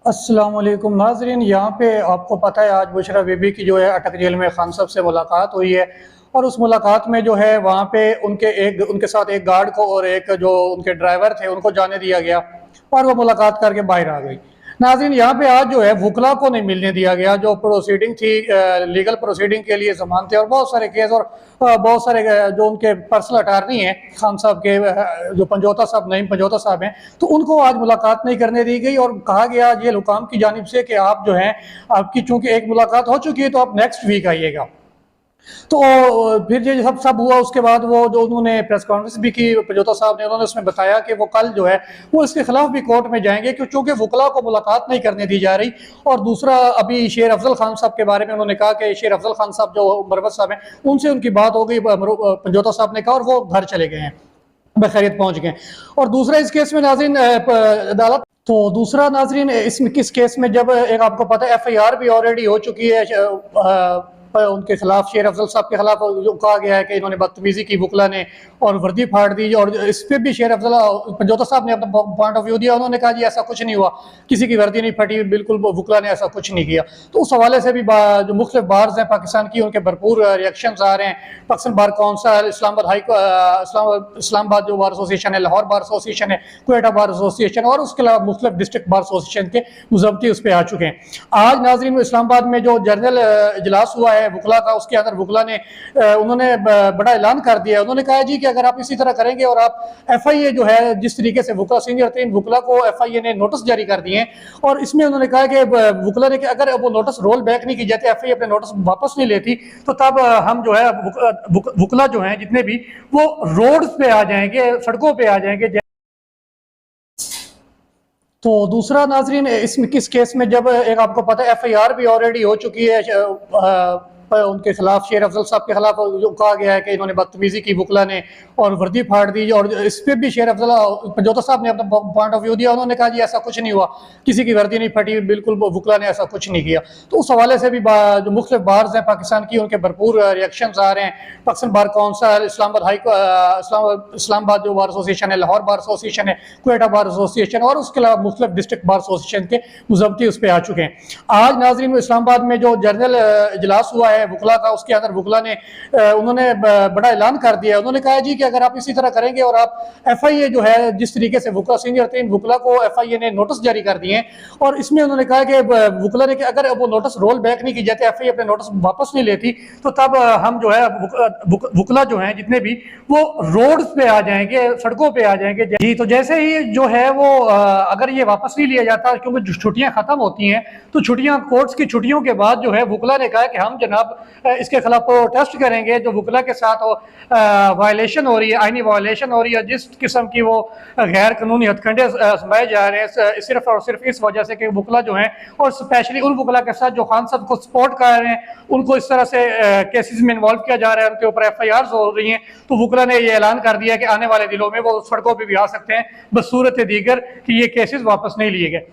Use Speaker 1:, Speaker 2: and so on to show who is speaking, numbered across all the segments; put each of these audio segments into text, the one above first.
Speaker 1: अस्सलाम वालेकुम नाज़रीन। यहाँ पे आपको पता है आज बुशरा बीबी की जो है अटक जेल में खान साहब से मुलाकात हुई है। और उस मुलाकात में जो है वहाँ पे उनके साथ एक गार्ड को और एक जो उनके ड्राइवर थे उनको जाने दिया गया और वो मुलाकात करके बाहर आ गई। नाज़रीन, यहाँ पे आज जो है वकला को नहीं मिलने दिया गया। जो प्रोसीडिंग थी, लीगल प्रोसीडिंग के लिए जमानत थे और बहुत सारे केस और बहुत सारे जो उनके पर्सनल अटारनी हैं खान साहब के, जो पंजोता साहब, नईम पंजोता साहब हैं, तो उनको आज मुलाकात नहीं करने दी गई और कहा गया जेल हुकाम की जानिब से कि आप जो है, आपकी चूंकि एक मुलाकात हो चुकी है तो आप नेक्स्ट वीक आइएगा। तो फिर ये सब सब हुआ। उसके बाद वो जो उन्होंने प्रेस कॉन्फ्रेंस भी की पंजोता साहब ने, उन्होंने उसमें बताया कि वो कल जो है वो इसके खिलाफ भी कोर्ट में जाएंगे क्योंकि वकला को मुलाकात नहीं करने दी जा रही। और दूसरा, अभी शेर अफजल खान साहब के बारे में उन्होंने कहा कि शेर अफजल खान साहब जो मरवत साहब हैं उनसे उनकी बात हो गई, पंजोता साहब ने कहा, और वो घर चले गए हैं, बखैरियत पहुंच गए। और दूसरा इस केस में नाज़रीन, अदालत तो दूसरा नाजरीन इसमें किस केस में, जब एक आपको पता है FIR भी ऑलरेडी हो चुकी है उनके खिलाफ, शेर अफजल साहब के खिलाफ, जो कहा गया है कि इन्होंने बदतमीजी की वकला ने और वर्दी फाड़ दी। और इस पर भी शेर अफजल पंजोता साहब ने अपना पॉइंट ऑफ व्यू दिया। उन्होंने कहा जी ऐसा कुछ नहीं हुआ, किसी की वर्दी नहीं फटी, बिल्कुल वकला ने ऐसा कुछ नहीं किया। तो उस हवाले से भी जो मुख्तलिफ बार्स हैं पाकिस्तान की, उनके भरपूर रिएक्शन आ रहे हैं। पाकिस्तान बार काउंसिल, इस्लामाबाद जो बार एसोसिएशन है, लाहौर बार एसोसिएशन है, क्वेटा बार एसोसिएशन और उसके अलावा मुख्तलिफ डिस्ट्रिक्ट बार एसोसिएशन के मुज़म्मती उस पर आ चुके हैं। आज नाजरीन इस्लामाबाद में जो जनरल इजलास हुआ है वकला का, उसके अंदर वकला ने उन्होंने बड़ा ऐलान कर दिया। उन्होंने कहा जी कि अगर आप इसी तरह करेंगे और आप FIA जो है, जिस तरीके से वकला सीनियर थे, वकला को FIA ने नोटिस जारी कर दिए हैं। और इसमें उन्होंने कहा कि वकला ने कि अगर वो नोटिस रोल बैक नहीं की जाती, FIA अपने नोटिस वापस नहीं लेती, तो तब हम जो है वकला जो है जितने भी, वो रोड्स पे आ जाएंगे, सड़कों पे आ जाएंगे। तो दूसरा नाजरीन इसमें किस केस में, जब एक आपको पता है FIR भी ऑलरेडी हो चुकी है उनके खिलाफ, शेर अफजल साहब के खिलाफ, जो कहा गया है कि इन्होंने बदतमीजी की वकला ने और वर्दी फाड़ दी। और इस पर भी शेर अफजल पंजोता साहब ने अपना पॉइंट ऑफ व्यू दिया। उन्होंने कहा जी ऐसा कुछ नहीं हुआ, किसी की वर्दी नहीं फटी, बिल्कुल वकला ने ऐसा कुछ नहीं किया। तो उस हवाले से भी जो मुख्तलिफ बार्स हैं पाकिस्तान की, उनके भरपूर रिएक्शन आ रहे हैं। पाकिस्तान बार काउंसिल, इस्लामाबाद जो बार एसोसिएशन है, लाहौर बार एसोसिएशन है, क्वेटा बार एसोसिएशन और उसके अलावा मुख्तलिफ डिस्ट्रिक्ट बार एसोसिएशन के मुज़म्मती उस पर आ चुके हैं। आज नाजरीन इस्लामाबाद में जो जनरल इजलास हुआ है वकला का, उसके अंदर वकला ने उन्होंने बड़ा ऐलान कर दिया। उन्होंने कहा जी कि अगर आप इसी तरह करेंगे और आप FIA जो है, जिस तरीके से वकला सीनियर थे, वकला को FIA ने नोटिस जारी कर दिए हैं। और इसमें उन्होंने कहा कि वकला ने कि अगर वो नोटिस रोल बैक नहीं की जाती, FIA अपने नोटिस वापस नहीं लेती, तो तब हम जो है वकला जो है जितने भी, वो रोड्स पे आ जाएंगे, सड़कों पे आ जाएंगे जी। तो जैसे ही जो है वो अगर ये वापस नहीं लिया जाता, क्योंकि छुट्टियां खत्म होती हैं, तो छुट्टियां, कोर्ट्स की छुट्टियों के बाद जो है वकला ने कहा कि हम जनाब इसके खिलाफ प्रोटेस्ट करेंगे। जो वकला के साथ वायलेशन हो रही है, आईनी वायलेशन हो रही है, जिस किस्म की वो गैर कानूनी हथकंडे समाए जा रहे हैं, सिर्फ और सिर्फ इस वजह से कि वकला जो हैं, और स्पेशली उन वकला के साथ जो खान साहब को सपोर्ट कर रहे हैं, उनको इस तरह से केसेस में इन्वॉल्व किया जा रहा है, उनके ऊपर FIRs हो रही हैं। तो वकला ने ये ऐलान कर दिया कि आने वाले दिनों में वो सड़कों पर भी आ सकते हैं बसूरत दीगर कि ये केसेस वापस नहीं लिए गए।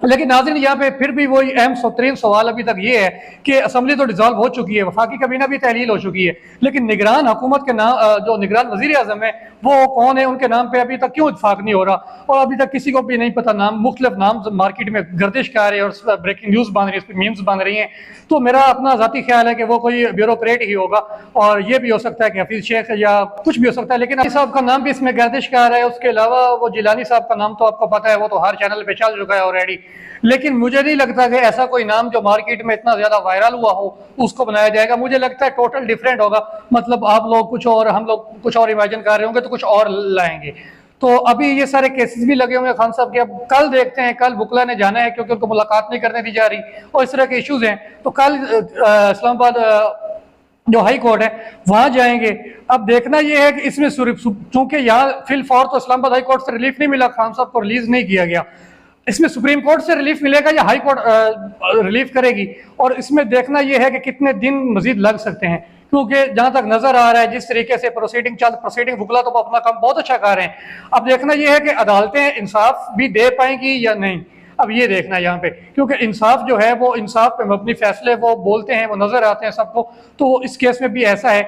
Speaker 1: लेकिन नाज़रीन यहाँ पे फिर भी वही अहम तरीन सवाल अभी तक ये है कि असम्बली तो डिज़ोल्व हो चुकी है, वफाकी काबीना भी तहलील हो चुकी है, लेकिन निगरान हुकूमत के नाम, जो निगरान वज़ीर आज़म है वो कौन है, उनके नाम पे अभी तक क्यों इत्फाक नहीं हो रहा। और अभी तक किसी को भी नहीं पता नाम, मुख्तलिफ नाम मार्केट में गर्दिश कर रहे हैं और ब्रेकिंग न्यूज़ बन रही है, उस पर मीम्स बन रही हैं। तो मेरा अपना ज़ाती ख्याल है कि वो कोई ब्यूरोक्रेट ही होगा, और ये भी हो सकता है कि हफीज़ शेख या कुछ भी हो सकता है, लेकिन अली साहब का नाम भी इसमें गर्दिश कर रहा है। उसके अलावा वो जिलानी साहब का नाम तो आपको पता है, वो तो हर चैनल पर चल चुका है ऑलरेडी। लेकिन मुझे नहीं लगता कि ऐसा कोई नाम जो मार्केट में इतना ज्यादा वायरल हुआ हो उसको बनाया जाएगा। मुझे लगता है टोटल डिफरेंट होगा, मतलब आप लोग कुछ और, हम लोग कुछ और इमेजिन कर रहे होंगे, तो कुछ और लाएंगे। तो अभी ये सारे केसेस भी लगे हुए हैं खान साहब के। अब कल देखते हैं, कल वकला ने जाना है क्योंकि उनको मुलाकात नहीं करने दी जा रही और इस तरह के इश्यूज हैं। तो कल इस्लामाबाद जो हाई कोर्ट है वहां जाएंगे। अब देखना यह है कि इसमें चूंकि यहाँ फिल फॉर तो इस्लामाबाद हाई कोर्ट से रिलीफ नहीं मिला, खान साहब को रिलीज नहीं किया गया, इसमें सुप्रीम कोर्ट से रिलीफ मिलेगा या हाई कोर्ट रिलीफ करेगी। और इसमें देखना यह है कि कितने दिन मजीद लग सकते हैं, क्योंकि जहां तक नजर आ रहा है जिस तरीके से प्रोसीडिंग वकला तो अपना काम बहुत अच्छा कर रहे हैं। अब देखना यह है कि अदालतें इंसाफ भी दे पाएंगी या नहीं, अब ये देखना है यहाँ पे, क्योंकि इंसाफ जो है वो इंसाफ पे मबनी फैसले वो बोलते हैं, वो नजर आते हैं सबको। तो इस केस में भी ऐसा है।